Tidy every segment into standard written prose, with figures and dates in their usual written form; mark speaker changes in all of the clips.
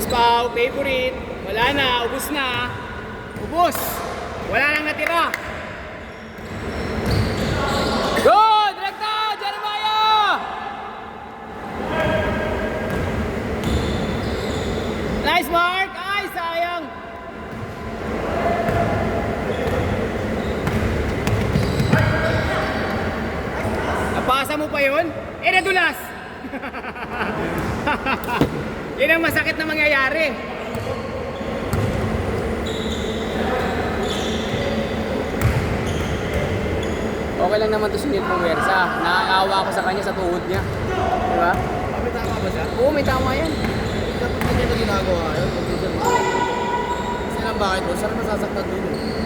Speaker 1: Nice Pao, favorite. Wala na, ubos na. Ubos. Wala nang natira. Good! Rekta! Jeremiah! Nice Mark! Ay, sayang! Napasa mo pa yun? Eh, nadulas! Yan ang masakit na mangyayari. Okay lang naman to si Neil Pumersa. Nakakaawa ako sa kanya sa tuhod niya. Di ba?
Speaker 2: May tama ba siya?
Speaker 1: Oo, may tama yan.
Speaker 2: Dapat hindi na ginagawa yun. Kasi lang bakit mo? Saan masasaktan doon?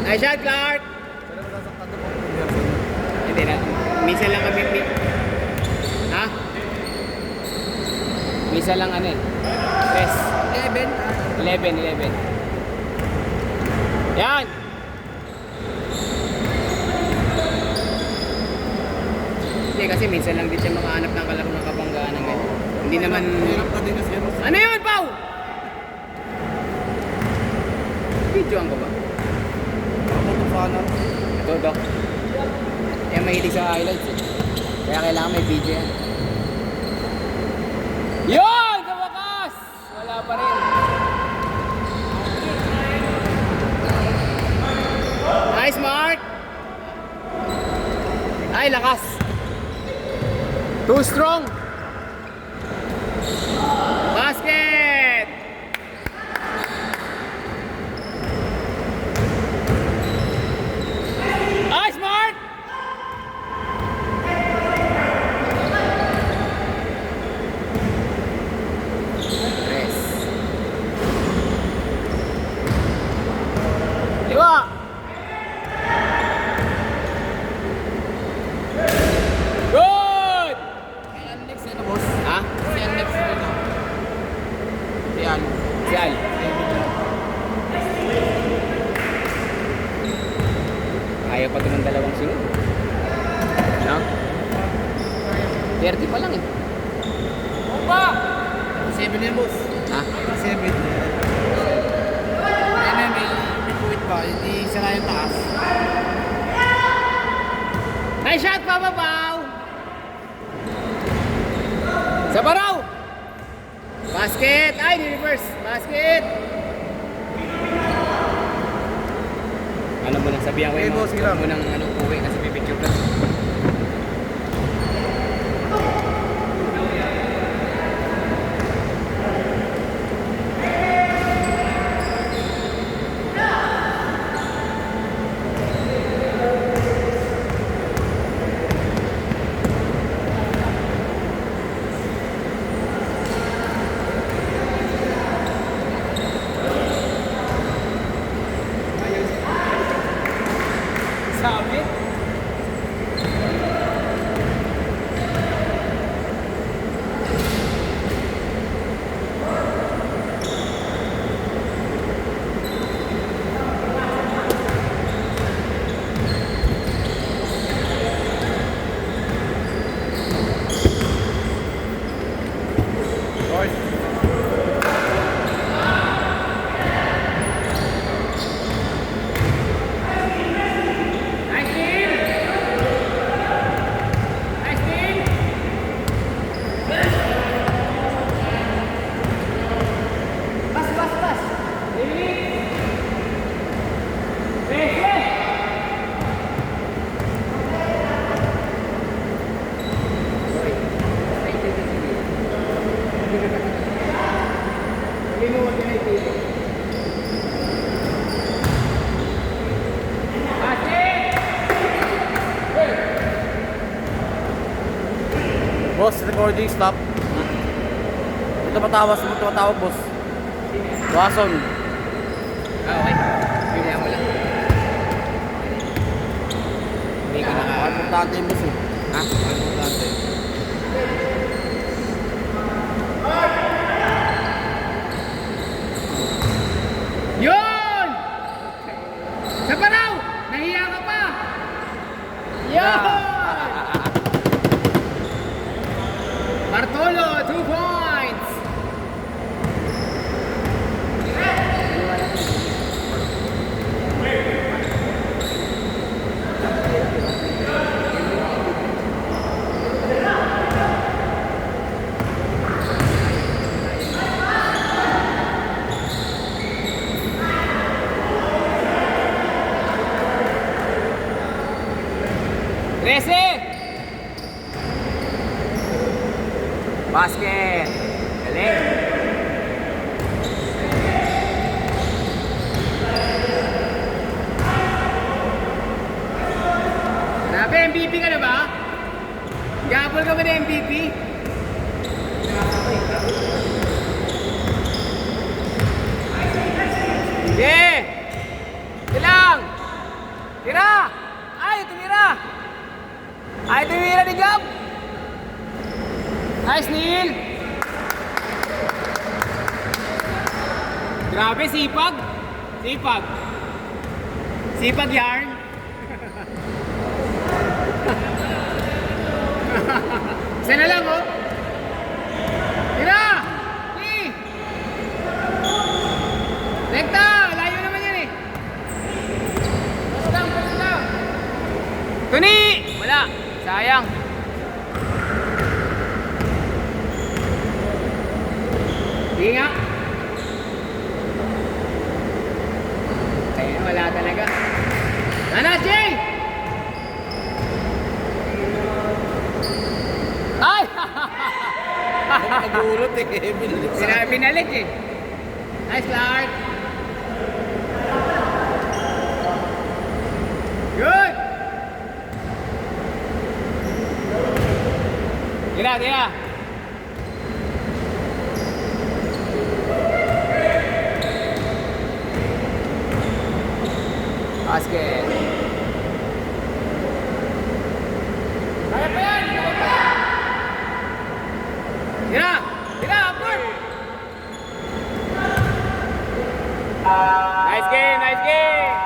Speaker 1: Nice shot, Clark!
Speaker 2: Saan masasaktan doon kung pumersa?
Speaker 1: Hindi na. Minsan lang kami. Ha? Minsan lang ano eh. Press. 11. Yan! Hindi kasi minsan lang din siya makahanap ng kalaro ng kabanggaan ng ganyan. Hindi naman...
Speaker 2: Hirap na din kasi yun.
Speaker 1: Ano yun, Pao? Videoan ko ba?
Speaker 2: Ako ito sana.
Speaker 1: Ito, Doc. Kaya mahilig sa highlights eh. Kaya kailangan may video yan. Yun! Sa wakas! Wala pa rin. Nice, Mark! Ay, lakas! Too strong! Basket! Nice, Mark! Press. Liwa! Good!
Speaker 2: Ayan next na boss.
Speaker 1: Ha?
Speaker 2: Ayan next na ito. Ayan.
Speaker 1: Si Al. Ayaw pa ito ng dalawang sunod. No? 30 pa lang eh.
Speaker 2: Opa! 7 yan boss.
Speaker 1: Ha?
Speaker 2: 7. Ayan may puwit ba? Hindi sira yung taas.
Speaker 1: Nice shot, pababaw! Sa baraw! Basket! Ay, ni-reverse! Basket! Ano mo nang sabihan ko
Speaker 2: Okay,
Speaker 1: yung
Speaker 2: boss,
Speaker 1: mga
Speaker 2: hirap.
Speaker 1: mo nang ano, uwi kasi pipicture ka. Sabi? Nice team! Nice team! Pas! Lili! Press! Linuwag ka na ito.
Speaker 2: Boss, recording stop. Ito tumatawag boss. Wason.
Speaker 1: Ah, okay. Pilihan mo lang. Hindi ko naka...
Speaker 2: Importante yung boss eh.
Speaker 1: Ha?
Speaker 2: Importante.
Speaker 1: Yun! Sa paraw! Nahiya ka pa! Yun! Bartolo, 2 points! Basket. Galing. Grabe, MVP ka na ba? Gabol ka ba na MVP? Yeah! Silang! Tira! Ay, tumira! Ay, tumira ni Gab! Nice, Neil! Grabe, sipag! Sipag! Sipag yarn! Isa na lang, oh! Tira! Ni! Rekta! Layo naman yan eh! Pass lang! Tuni! Wala! Sayang! Hindi nga! Ayun, wala talaga. Sana, Jay! Ay!
Speaker 2: Nagulot eh.
Speaker 1: Binalik eh. Nice, Clark. Good! Tira, tira. Basket. Kaya pa yan! Kaya pa yan! Tira! Tira! Upward! Nice game! Nice game!